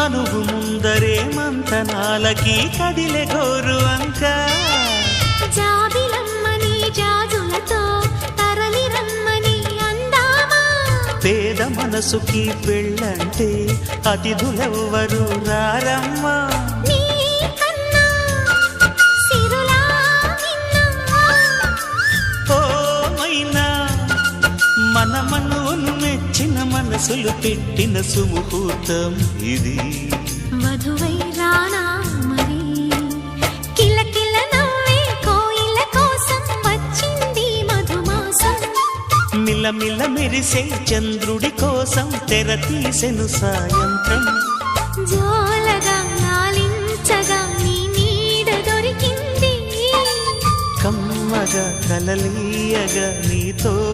మనువు ముందరే మంతనాలకి కదిలే గోరు అంక జాబిలమ్మని జాజులతో తరలి రమ్మని అందామా పేద మనసుకి పెళ్ళంటే అతిథులెవ్వరు రారమ్మా మన మనువును మెచ్చిన మనసులు పెట్టిన సుముహూర్తం ఇది వధువై రానా మరి కిలకిల నవ్వే కోయిల కోసం వచ్చింది మధుమాసం మిలమిల మెరిసే చంద్రుడి కోసం తెర తీసెను సాయంత్రం జోలగా నాలించగా నీ నీడ దొరికింది కమ్మగా కలలీయగా నీతో